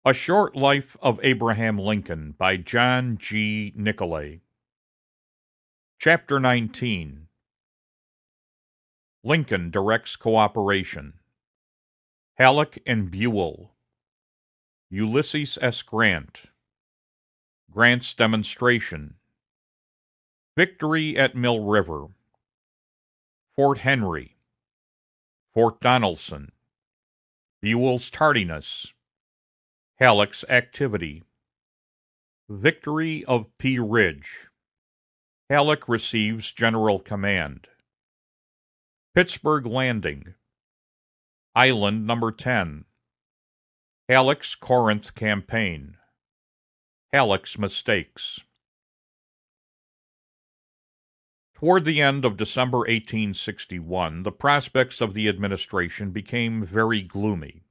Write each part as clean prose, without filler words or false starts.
A Short Life of Abraham Lincoln by John G. Nicolay. Chapter 19. Lincoln Directs Cooperation. Halleck and Buell. Ulysses S. Grant. Grant's Demonstration. Victory at Mill River. Fort Henry. Fort Donelson. Buell's tardiness. Halleck's activity. Victory of Pea Ridge. Halleck receives general command. Pittsburgh Landing. Island No. 10. Halleck's Corinth campaign. Halleck's mistakes. Toward the end of December 1861, the prospects of the administration became very gloomy.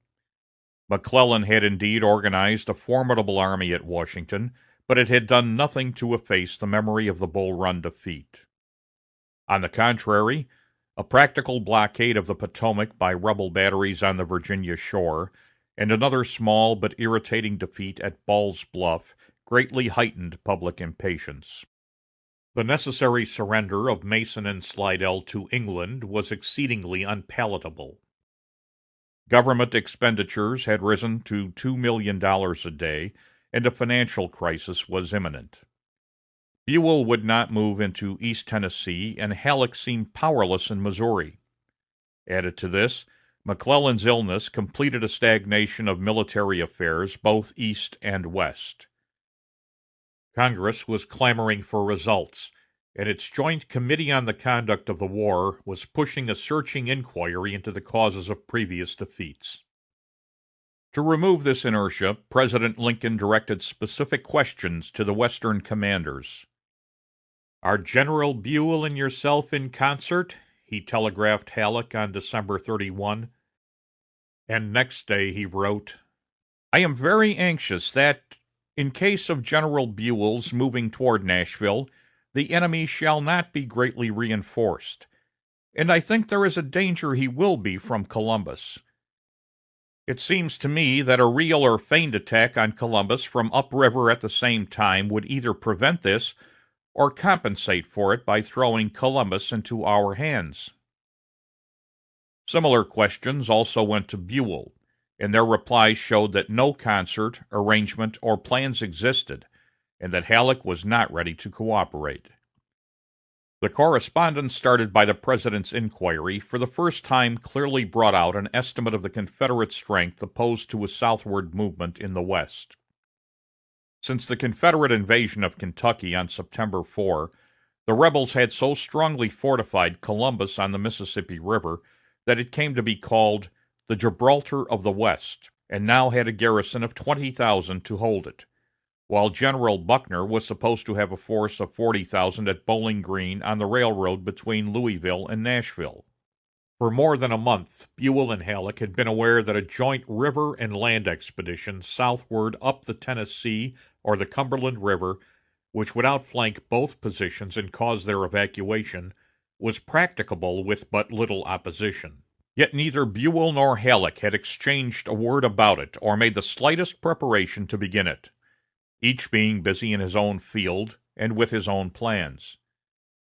McClellan had indeed organized a formidable army at Washington, but it had done nothing to efface the memory of the Bull Run defeat. On the contrary, a practical blockade of the Potomac by rebel batteries on the Virginia shore, and another small but irritating defeat at Ball's Bluff, greatly heightened public impatience. The necessary surrender of Mason and Slidell to England was exceedingly unpalatable. Government expenditures had risen to $2 million a day, and a financial crisis was imminent. Buell would not move into East Tennessee, and Halleck seemed powerless in Missouri. Added to this, McClellan's illness completed a stagnation of military affairs both east and west. Congress was clamoring for results, and its Joint Committee on the Conduct of the War was pushing a searching inquiry into the causes of previous defeats. To remove this inertia, President Lincoln directed specific questions to the Western commanders. "Are General Buell and yourself in concert?" he telegraphed Halleck on December 31. And next day he wrote, "I am very anxious that, in case of General Buell's moving toward Nashville, the enemy shall not be greatly reinforced, and I think there is a danger he will be from Columbus. It seems to me that a real or feigned attack on Columbus from upriver at the same time would either prevent this or compensate for it by throwing Columbus into our hands." Similar questions also went to Buell, and their replies showed that no concert, arrangement, or plans existed, and that Halleck was not ready to cooperate. The correspondence started by the President's inquiry for the first time clearly brought out an estimate of the Confederate strength opposed to a southward movement in the West. Since the Confederate invasion of Kentucky on September 4, the rebels had so strongly fortified Columbus on the Mississippi River that it came to be called the Gibraltar of the West, and now had a garrison of 20,000 to hold it, while General Buckner was supposed to have a force of 40,000 at Bowling Green on the railroad between Louisville and Nashville. For more than a month, Buell and Halleck had been aware that a joint river and land expedition southward up the Tennessee or the Cumberland River, which would outflank both positions and cause their evacuation, was practicable with but little opposition. Yet neither Buell nor Halleck had exchanged a word about it or made the slightest preparation to begin it, each being busy in his own field and with his own plans.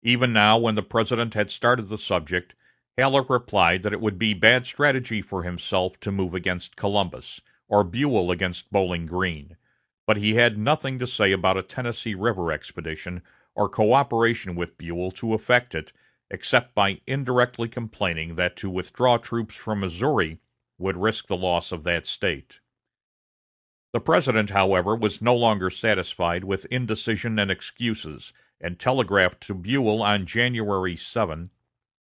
Even now, when the President had started the subject, Halleck replied that it would be bad strategy for himself to move against Columbus, or Buell against Bowling Green, but he had nothing to say about a Tennessee River expedition or cooperation with Buell to effect it, except by indirectly complaining that to withdraw troops from Missouri would risk the loss of that state. The President, however, was no longer satisfied with indecision and excuses, and telegraphed to Buell on January 7,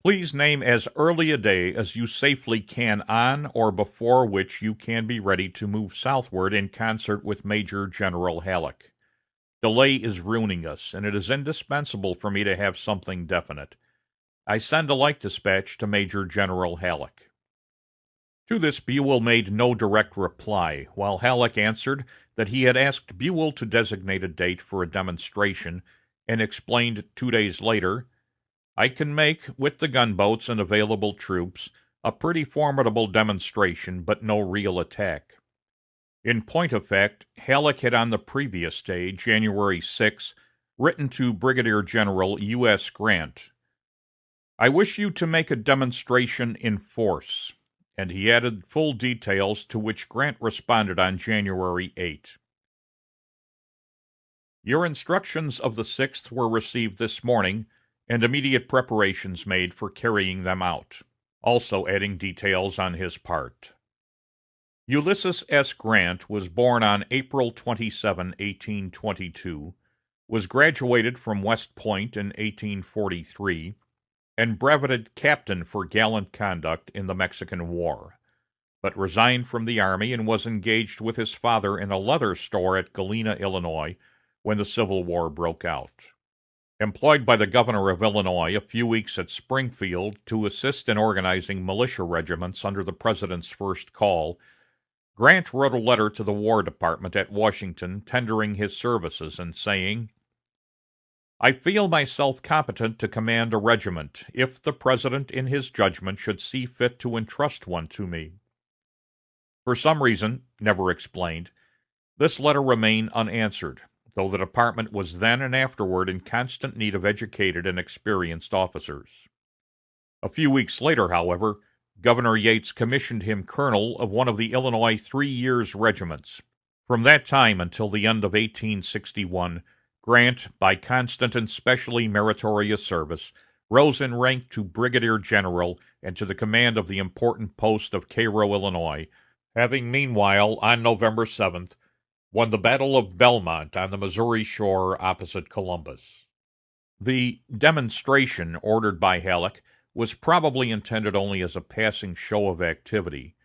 "Please name as early a day as you safely can on or before which you can be ready to move southward in concert with Major General Halleck. Delay is ruining us, and it is indispensable for me to have something definite. I send a like dispatch to Major General Halleck." To this Buell made no direct reply, while Halleck answered that he had asked Buell to designate a date for a demonstration, and explained 2 days later, "I can make, with the gunboats and available troops, a pretty formidable demonstration, but no real attack. In point of fact, Halleck had on the previous day, January 6, written to Brigadier General U.S. Grant, "I wish you to make a demonstration in force," and he added full details, to which Grant responded on January 8. "Your instructions of the 6th were received this morning, and immediate preparations made for carrying them out," also adding details on his part. Ulysses S. Grant was born on April 27, 1822, was graduated from West Point in 1843, and brevetted captain for gallant conduct in the Mexican War, but resigned from the Army and was engaged with his father in a leather store at Galena, Illinois, when the Civil War broke out. Employed by the governor of Illinois a few weeks at Springfield to assist in organizing militia regiments under the President's first call, Grant wrote a letter to the War Department at Washington tendering his services and saying, "I feel myself competent to command a regiment, if the President in his judgment should see fit to entrust one to me." For some reason, never explained, this letter remained unanswered, though the department was then and afterward in constant need of educated and experienced officers. A few weeks later, however, Governor Yates commissioned him colonel of one of the Illinois 3-years regiments. From that time until the end of 1861, Grant, by constant and specially meritorious service, rose in rank to brigadier general and to the command of the important post of Cairo, Illinois, having meanwhile, on November 7th, won the Battle of Belmont on the Missouri shore opposite Columbus. The demonstration ordered by Halleck was probably intended only as a passing show of activity,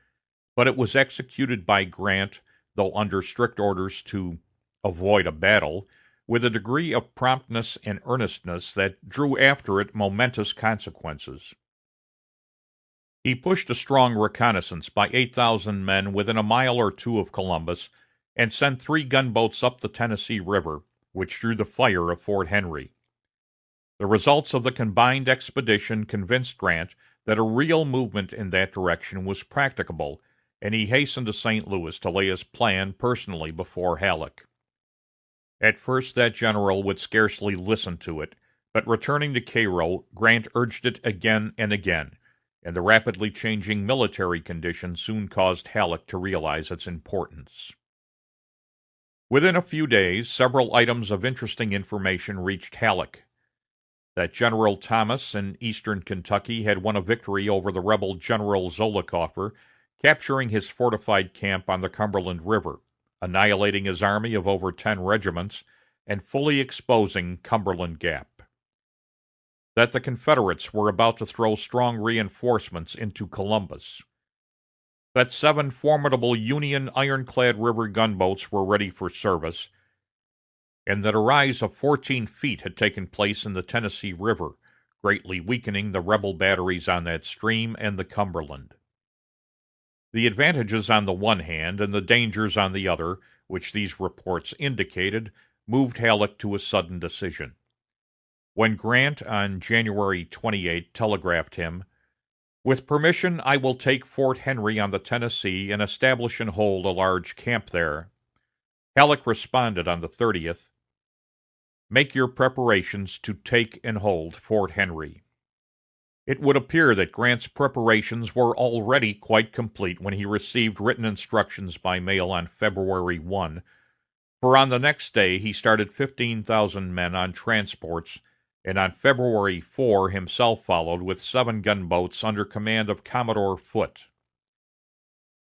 but it was executed by Grant, though under strict orders to avoid a battle, with a degree of promptness and earnestness that drew after it momentous consequences. He pushed a strong reconnaissance by 8,000 men within a mile or two of Columbus, and sent 3 gunboats up the Tennessee River, which drew the fire of Fort Henry. The results of the combined expedition convinced Grant that a real movement in that direction was practicable, and he hastened to St. Louis to lay his plan personally before Halleck. At first that general would scarcely listen to it, but returning to Cairo, Grant urged it again and again, and the rapidly changing military conditions soon caused Halleck to realize its importance. Within a few days, several items of interesting information reached Halleck. That General Thomas in eastern Kentucky had won a victory over the rebel General Zollicoffer, capturing his fortified camp on the Cumberland River, annihilating his army of over 10 regiments, and fully exposing Cumberland Gap. That the Confederates were about to throw strong reinforcements into Columbus. That 7 formidable Union ironclad river gunboats were ready for service, and that a rise of 14 feet had taken place in the Tennessee River, greatly weakening the rebel batteries on that stream and the Cumberland. The advantages on the one hand and the dangers on the other, which these reports indicated, moved Halleck to a sudden decision. When Grant, on January 28, telegraphed him, "With permission, I will take Fort Henry on the Tennessee and establish and hold a large camp there," Halleck responded on the 30th, "Make your preparations to take and hold Fort Henry." It would appear that Grant's preparations were already quite complete when he received written instructions by mail on February 1, for on the next day he started 15,000 men on transports, and on February 4 himself followed with 7 gunboats under command of Commodore Foote.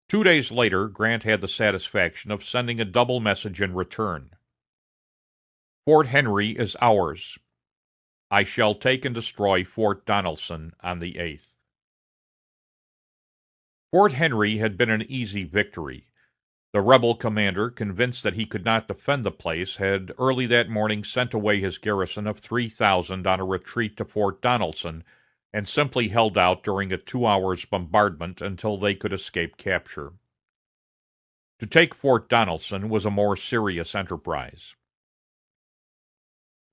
2 days later, Grant had the satisfaction of sending a double message in return. "Fort Henry is ours. I shall take and destroy Fort Donelson on the 8th." Fort Henry had been an easy victory. The rebel commander, convinced that he could not defend the place, had early that morning sent away his garrison of 3,000 on a retreat to Fort Donelson, and simply held out during a 2 hours' bombardment until they could escape capture. To take Fort Donelson was a more serious enterprise.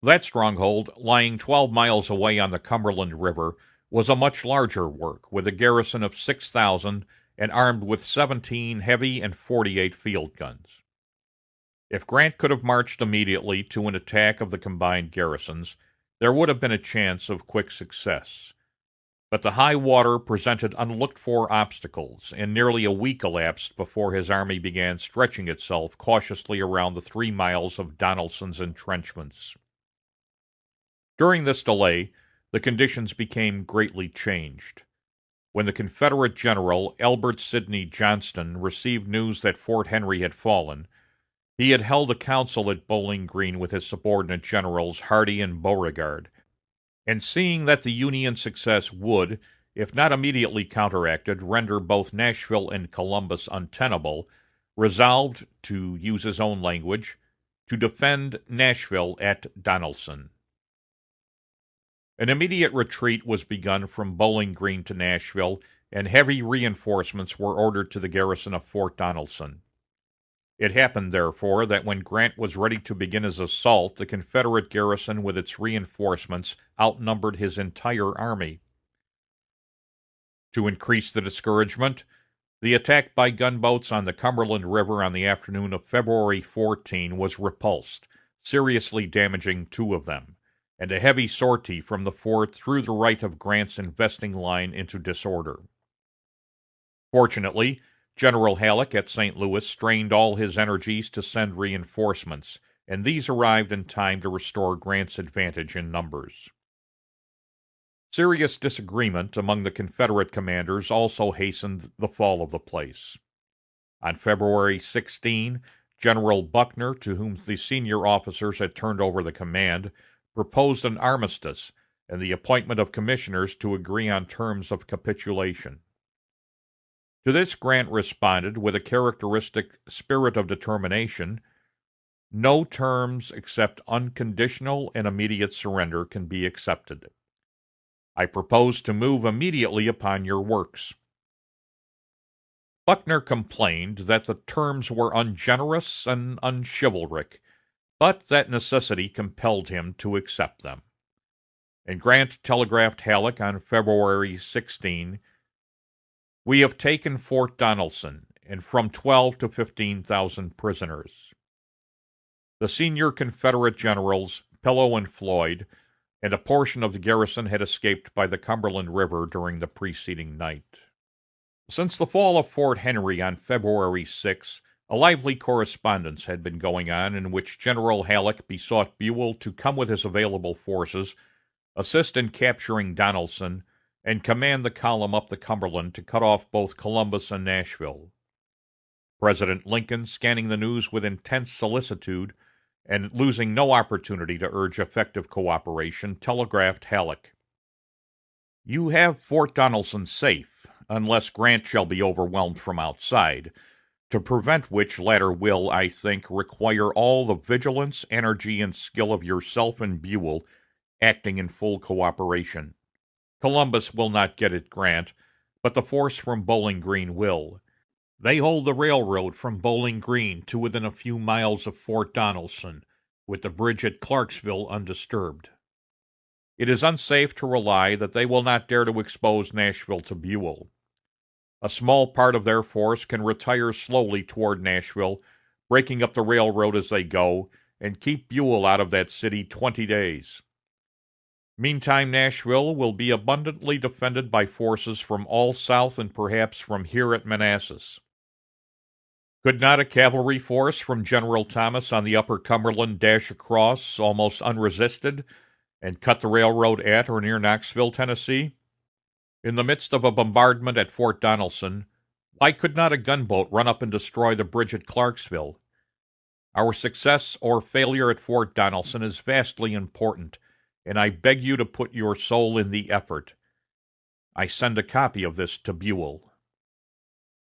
That stronghold, lying 12 miles away on the Cumberland River, was a much larger work, with a garrison of 6,000 and armed with 17 heavy and 48 field guns. If Grant could have marched immediately to an attack of the combined garrisons, there would have been a chance of quick success. But the high water presented unlooked-for obstacles, and nearly a week elapsed before his army began stretching itself cautiously around the 3 miles of Donelson's entrenchments. During this delay, the conditions became greatly changed. When the Confederate general Albert Sidney Johnston received news that Fort Henry had fallen, he had held a council at Bowling Green with his subordinate generals Hardee and Beauregard, and seeing that the Union success would, if not immediately counteracted, render both Nashville and Columbus untenable, resolved, to use his own language, to defend Nashville at Donelson. An immediate retreat was begun from Bowling Green to Nashville, and heavy reinforcements were ordered to the garrison of Fort Donelson. It happened, therefore, that when Grant was ready to begin his assault, the Confederate garrison with its reinforcements outnumbered his entire army. To increase the discouragement, the attack by gunboats on the Cumberland River on the afternoon of February 14 was repulsed, seriously damaging 2 of them, and a heavy sortie from the fort threw the right of Grant's investing line into disorder. Fortunately, General Halleck at St. Louis strained all his energies to send reinforcements, and these arrived in time to restore Grant's advantage in numbers. Serious disagreement among the Confederate commanders also hastened the fall of the place. On February 16, General Buckner, to whom the senior officers had turned over the command, proposed an armistice and the appointment of commissioners to agree on terms of capitulation. To this Grant responded with a characteristic spirit of determination: "No terms except unconditional and immediate surrender can be accepted. I propose to move immediately upon your works." Buckner complained that the terms were ungenerous and unchivalric, but that necessity compelled him to accept them. And Grant telegraphed Halleck on February 16, "We have taken Fort Donelson, and from 12 to 15,000 prisoners." The senior Confederate generals, Pillow and Floyd, and a portion of the garrison had escaped by the Cumberland River during the preceding night. Since the fall of Fort Henry on February 6, a lively correspondence had been going on in which General Halleck besought Buell to come with his available forces, assist in capturing Donelson, and command the column up the Cumberland to cut off both Columbus and Nashville. President Lincoln, scanning the news with intense solicitude, and losing no opportunity to urge effective cooperation, telegraphed Halleck, "You have Fort Donelson safe, unless Grant shall be overwhelmed from outside, to prevent which latter will, I think, require all the vigilance, energy, and skill of yourself and Buell, acting in full cooperation. Columbus will not get at Grant, but the force from Bowling Green will. They hold the railroad from Bowling Green to within a few miles of Fort Donelson, with the bridge at Clarksville undisturbed. It is unsafe to rely that they will not dare to expose Nashville to Buell. A small part of their force can retire slowly toward Nashville, breaking up the railroad as they go, and keep Buell out of that city 20 days. Meantime, Nashville will be abundantly defended by forces from all south and perhaps from here at Manassas. Could not a cavalry force from General Thomas on the upper Cumberland dash across, almost unresisted, and cut the railroad at or near Knoxville, Tennessee? In the midst of a bombardment at Fort Donelson, why could not a gunboat run up and destroy the bridge at Clarksville? Our success or failure at Fort Donelson is vastly important, and I beg you to put your soul in the effort. I send a copy of this to Buell."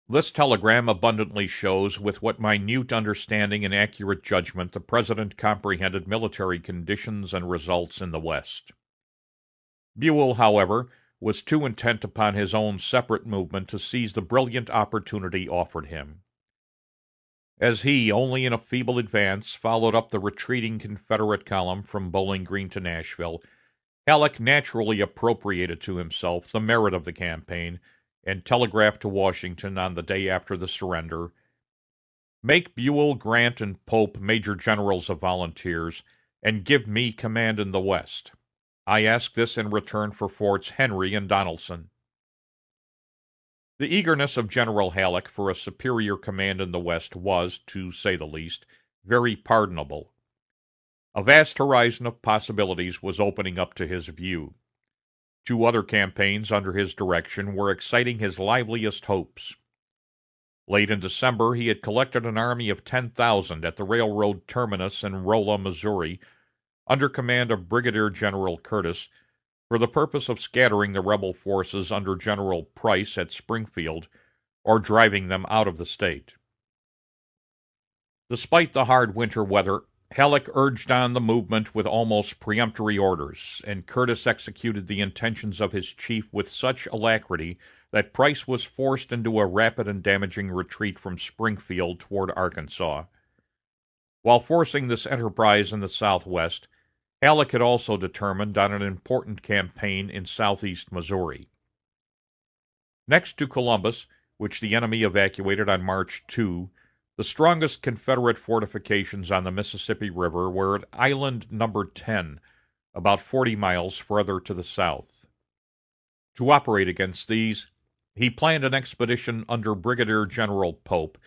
This telegram abundantly shows with what minute understanding and accurate judgment the President comprehended military conditions and results in the West. Buell, however, was too intent upon his own separate movement to seize the brilliant opportunity offered him. As he, only in a feeble advance, followed up the retreating Confederate column from Bowling Green to Nashville, Halleck naturally appropriated to himself the merit of the campaign, and telegraphed to Washington on the day after the surrender, "Make Buell, Grant, and Pope major generals of volunteers, and give me command in the West. I ask this in return for Forts Henry and Donelson." The eagerness of General Halleck for a superior command in the West was, to say the least, very pardonable. A vast horizon of possibilities was opening up to his view. Two other campaigns under his direction were exciting his liveliest hopes. Late in December, he had collected an army of 10,000 at the railroad terminus in Rolla, Missouri, under command of Brigadier General Curtis, for the purpose of scattering the rebel forces under General Price at Springfield, or driving them out of the state. Despite the hard winter weather, Halleck urged on the movement with almost peremptory orders, and Curtis executed the intentions of his chief with such alacrity that Price was forced into a rapid and damaging retreat from Springfield toward Arkansas. While forcing this enterprise in the Southwest, Halleck had also determined on an important campaign in southeast Missouri. Next to Columbus, which the enemy evacuated on March 2, the strongest Confederate fortifications on the Mississippi River were at Island No. 10, about 40 miles further to the south. To operate against these, he planned an expedition under Brigadier General Pope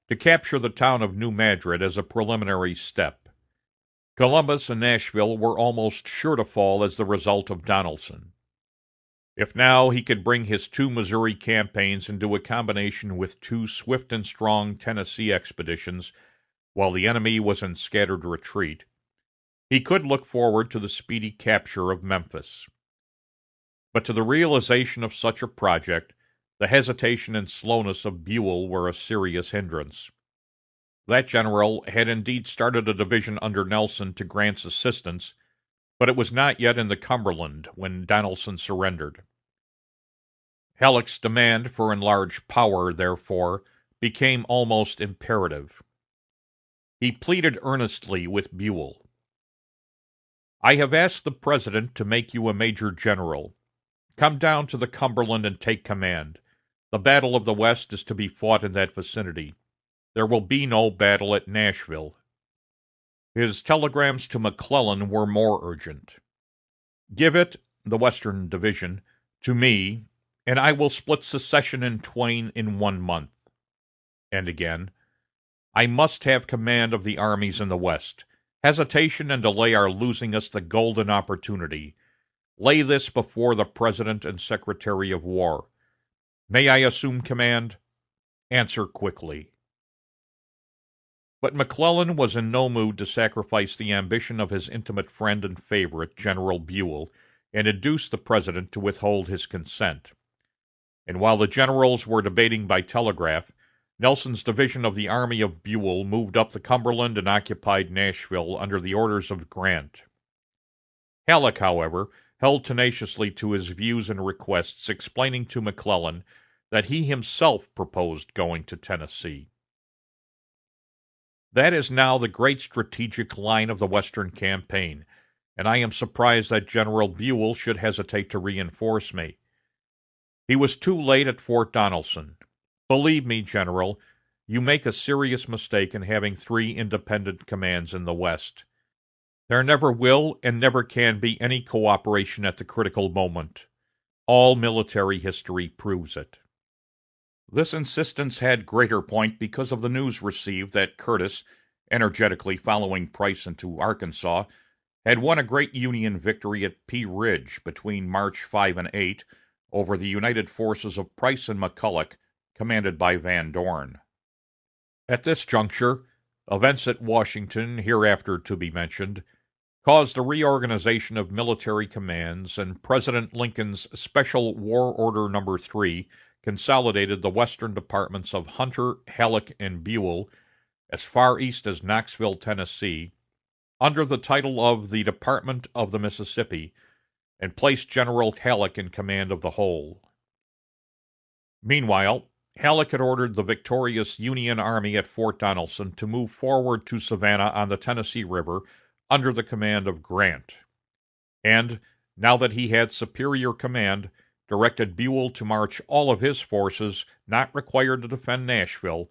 to capture the town of New Madrid as a preliminary step. Columbus and Nashville were almost sure to fall as the result of Donelson. If now he could bring his two Missouri campaigns into a combination with two swift and strong Tennessee expeditions, while the enemy was in scattered retreat, he could look forward to the speedy capture of Memphis. But to the realization of such a project, the hesitation and slowness of Buell were a serious hindrance. That general had indeed started a division under Nelson to Grant's assistance, but it was not yet in the Cumberland when Donelson surrendered. Halleck's demand for enlarged power, therefore, became almost imperative. He pleaded earnestly with Buell. "I have asked the President to make you a major general. Come down to the Cumberland and take command. The Battle of the West is to be fought in that vicinity. There will be no battle at Nashville." His telegrams to McClellan were more urgent. "Give it, the Western Division, to me, and I will split secession in twain in 1 month." And again, "I must have command of the armies in the West. Hesitation and delay are losing us the golden opportunity. Lay this before the President and Secretary of War. May I assume command? Answer quickly." But McClellan was in no mood to sacrifice the ambition of his intimate friend and favorite, General Buell, and induce the President to withhold his consent. And while the generals were debating by telegraph, Nelson's division of the army of Buell moved up the Cumberland and occupied Nashville under the orders of Grant. Halleck, however, held tenaciously to his views and requests, explaining to McClellan that he himself proposed going to Tennessee. That is now the great strategic line of the Western campaign, and I am surprised that General Buell should hesitate to reinforce me. He was too late at Fort Donelson. Believe me, General, you make a serious mistake in having 3 independent commands in the West. There never will and never can be any cooperation at the critical moment. All military history proves it. This insistence had greater point because of the news received that Curtis, energetically following Price into Arkansas, had won a great Union victory at Pea Ridge between March 5 and 8 over the united forces of Price and McCulloch, commanded by Van Dorn. At this juncture, events at Washington, hereafter to be mentioned, caused a reorganization of military commands, and President Lincoln's Special War Order No. 3 consolidated the western departments of Hunter, Halleck, and Buell, as far east as Knoxville, Tennessee, under the title of the Department of the Mississippi, and placed General Halleck in command of the whole. Meanwhile, Halleck had ordered the victorious Union army at Fort Donelson to move forward to Savannah on the Tennessee River under the command of Grant, and, now that he had superior command, directed Buell to march all of his forces not required to defend Nashville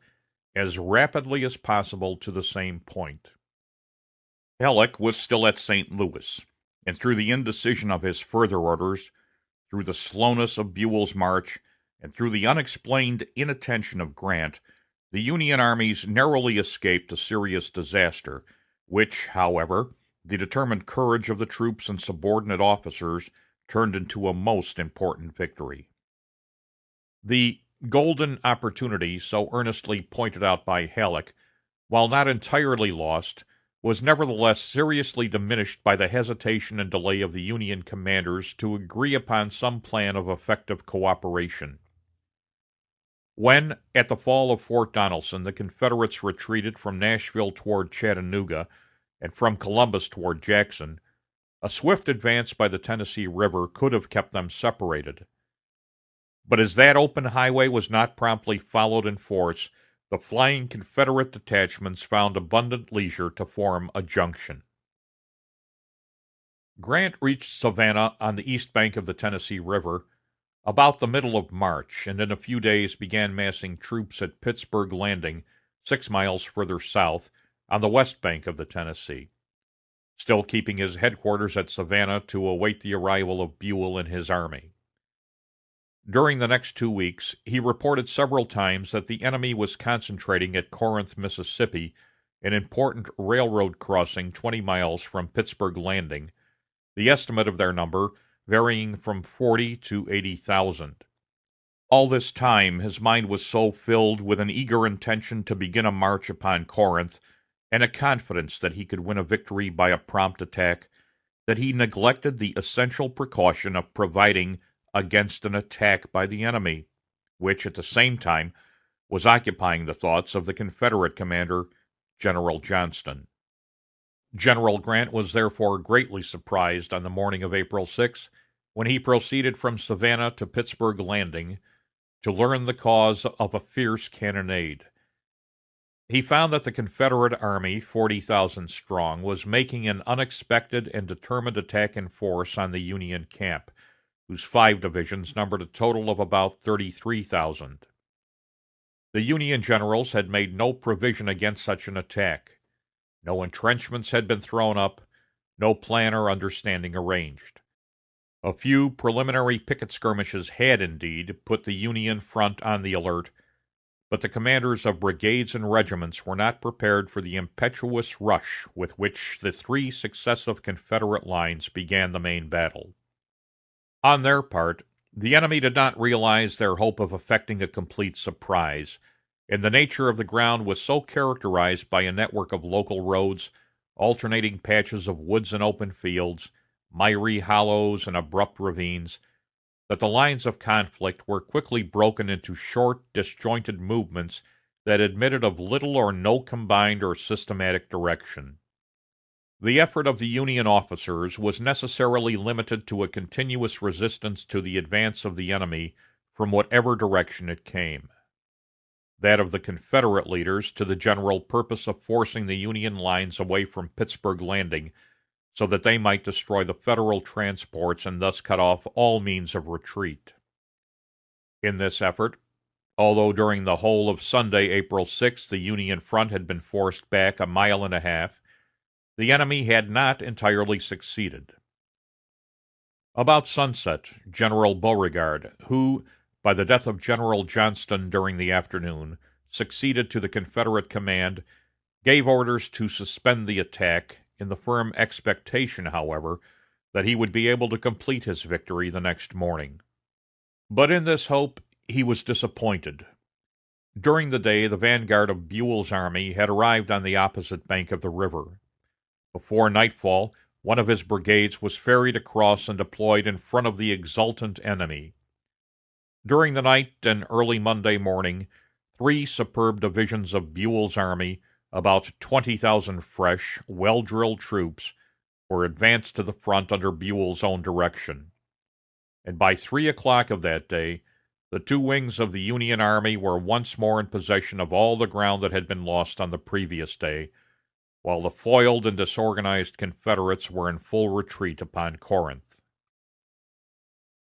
as rapidly as possible to the same point. Halleck was still at St. Louis, and through the indecision of his further orders, through the slowness of Buell's march, and through the unexplained inattention of Grant, the Union armies narrowly escaped a serious disaster, which, however, the determined courage of the troops and subordinate officers turned into a most important victory. The golden opportunity, so earnestly pointed out by Halleck, while not entirely lost, was nevertheless seriously diminished by the hesitation and delay of the Union commanders to agree upon some plan of effective cooperation. When, at the fall of Fort Donelson, the Confederates retreated from Nashville toward Chattanooga and from Columbus toward Jackson, a swift advance by the Tennessee River could have kept them separated. But as that open highway was not promptly followed in force, the flying Confederate detachments found abundant leisure to form a junction. Grant reached Savannah on the east bank of the Tennessee River about the middle of March, and in a few days began massing troops at Pittsburgh Landing, 6 miles further south, on the west bank of the Tennessee, still keeping his headquarters at Savannah to await the arrival of Buell and his army. During the next 2 weeks, he reported several times that the enemy was concentrating at Corinth, Mississippi, an important railroad crossing 20 miles from Pittsburgh Landing, the estimate of their number varying from 40,000 to 80,000. All this time his mind was so filled with an eager intention to begin a march upon Corinth, and a confidence that he could win a victory by a prompt attack, that he neglected the essential precaution of providing against an attack by the enemy, which, at the same time, was occupying the thoughts of the Confederate commander, General Johnston. General Grant was therefore greatly surprised on the morning of April 6, when he proceeded from Savannah to Pittsburgh Landing to learn the cause of a fierce cannonade. He found that the Confederate army, 40,000 strong, was making an unexpected and determined attack in force on the Union camp, whose 5 divisions numbered a total of about 33,000. The Union generals had made no provision against such an attack. No entrenchments had been thrown up, no plan or understanding arranged. A few preliminary picket skirmishes had, indeed, put the Union front on the alert, but the commanders of brigades and regiments were not prepared for the impetuous rush with which the 3 successive Confederate lines began the main battle. On their part, the enemy did not realize their hope of effecting a complete surprise, and the nature of the ground was so characterized by a network of local roads, alternating patches of woods and open fields, miry hollows and abrupt ravines, that the lines of conflict were quickly broken into short, disjointed movements that admitted of little or no combined or systematic direction. The effort of the Union officers was necessarily limited to a continuous resistance to the advance of the enemy from whatever direction it came. That of the Confederate leaders to the general purpose of forcing the Union lines away from Pittsburgh Landing so that they might destroy the Federal transports and thus cut off all means of retreat. In this effort, although during the whole of Sunday, April 6, the Union front had been forced back 1.5 miles, the enemy had not entirely succeeded. About sunset, General Beauregard, who, by the death of General Johnston during the afternoon, succeeded to the Confederate command, gave orders to suspend the attack, in the firm expectation, however, that he would be able to complete his victory the next morning. But in this hope he was disappointed. During the day the vanguard of Buell's army had arrived on the opposite bank of the river. Before nightfall, one of his brigades was ferried across and deployed in front of the exultant enemy. During the night and early Monday morning, 3 superb divisions of Buell's army, about 20,000 fresh, well-drilled troops, were advanced to the front under Buell's own direction. And by 3 o'clock of that day, the 2 wings of the Union army were once more in possession of all the ground that had been lost on the previous day, while the foiled and disorganized Confederates were in full retreat upon Corinth.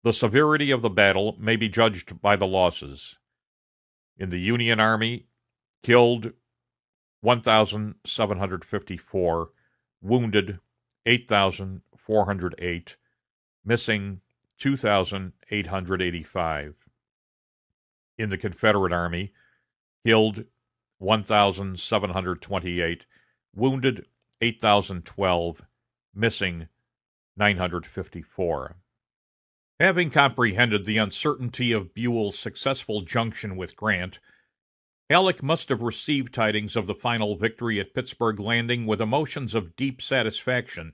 The severity of the battle may be judged by the losses. In the Union Army, killed 1,754, wounded 8,408, missing 2,885. In the Confederate Army, killed 1,728, wounded 8,012, missing 954. Having comprehended the uncertainty of Buell's successful junction with Grant, Halleck must have received tidings of the final victory at Pittsburgh Landing with emotions of deep satisfaction.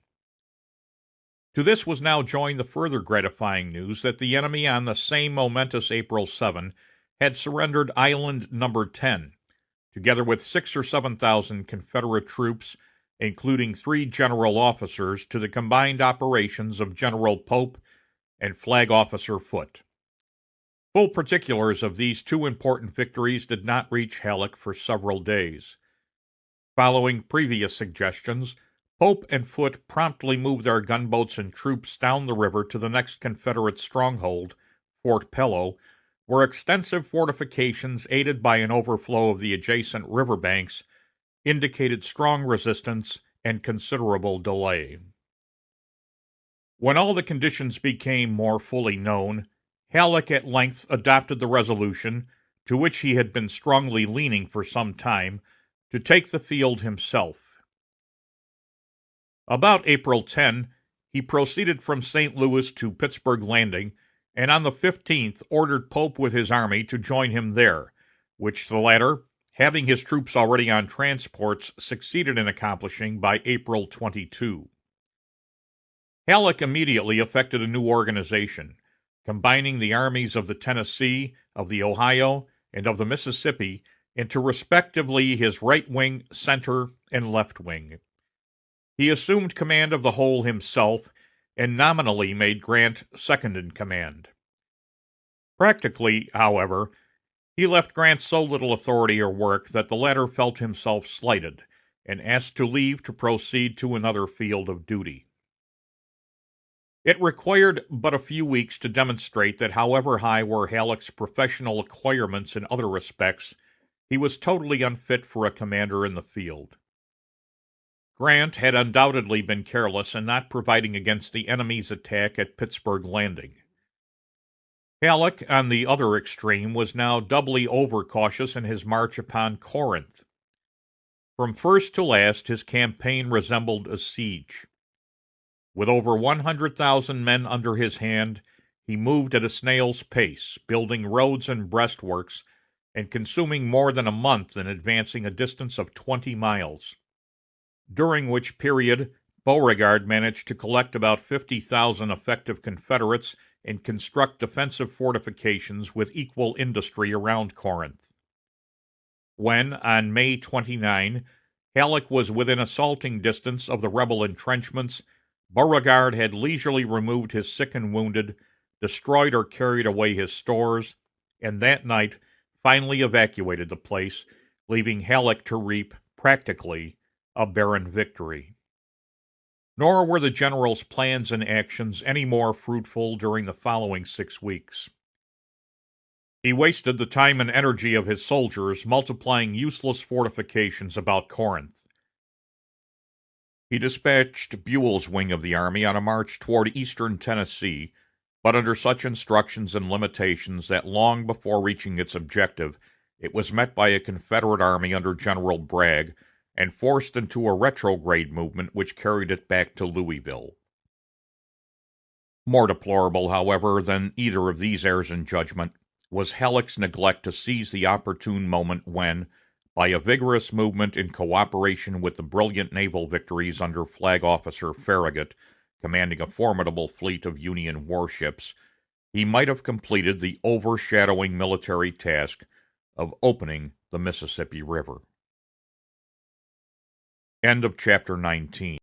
To this was now joined the further gratifying news that the enemy on the same momentous April 7 had surrendered Island No. 10, together with 6,000 or 7,000 Confederate troops, including 3 general officers, to the combined operations of General Pope and Flag Officer Foote. Full particulars of these 2 important victories did not reach Halleck for several days. Following previous suggestions, Pope and Foote promptly moved their gunboats and troops down the river to the next Confederate stronghold, Fort Pillow, where extensive fortifications aided by an overflow of the adjacent river banks indicated strong resistance and considerable delay. When all the conditions became more fully known, Halleck at length adopted the resolution, to which he had been strongly leaning for some time, to take the field himself. About April 10, he proceeded from St. Louis to Pittsburgh Landing, and on the 15th ordered Pope with his army to join him there, which the latter, having his troops already on transports, succeeded in accomplishing by April 22. Halleck immediately effected a new organization, combining the armies of the Tennessee, of the Ohio, and of the Mississippi into respectively his right wing, center, and left wing. He assumed command of the whole himself, and nominally made Grant second in command. Practically, however, he left Grant so little authority or work that the latter felt himself slighted, and asked to leave to proceed to another field of duty. It required but a few weeks to demonstrate that however high were Halleck's professional acquirements in other respects, he was totally unfit for a commander in the field. Grant had undoubtedly been careless in not providing against the enemy's attack at Pittsburgh Landing. Halleck, on the other extreme, was now doubly overcautious in his march upon Corinth. From first to last, his campaign resembled a siege. With over 100,000 men under his hand, he moved at a snail's pace, building roads and breastworks, and consuming more than a month in advancing a distance of 20 miles. During which period, Beauregard managed to collect about 50,000 effective Confederates and construct defensive fortifications with equal industry around Corinth. When, on May 29, Halleck was within assaulting distance of the rebel entrenchments, Beauregard had leisurely removed his sick and wounded, destroyed or carried away his stores, and that night finally evacuated the place, leaving Halleck to reap, practically, a barren victory. Nor were the general's plans and actions any more fruitful during the following 6 weeks. He wasted the time and energy of his soldiers multiplying useless fortifications about Corinth. He dispatched Buell's wing of the army on a march toward eastern Tennessee, but under such instructions and limitations that long before reaching its objective, it was met by a Confederate army under General Bragg, and forced into a retrograde movement which carried it back to Louisville. More deplorable, however, than either of these errors in judgment was Halleck's neglect to seize the opportune moment when, by a vigorous movement in cooperation with the brilliant naval victories under Flag Officer Farragut, commanding a formidable fleet of Union warships, he might have completed the overshadowing military task of opening the Mississippi River. End of chapter 19.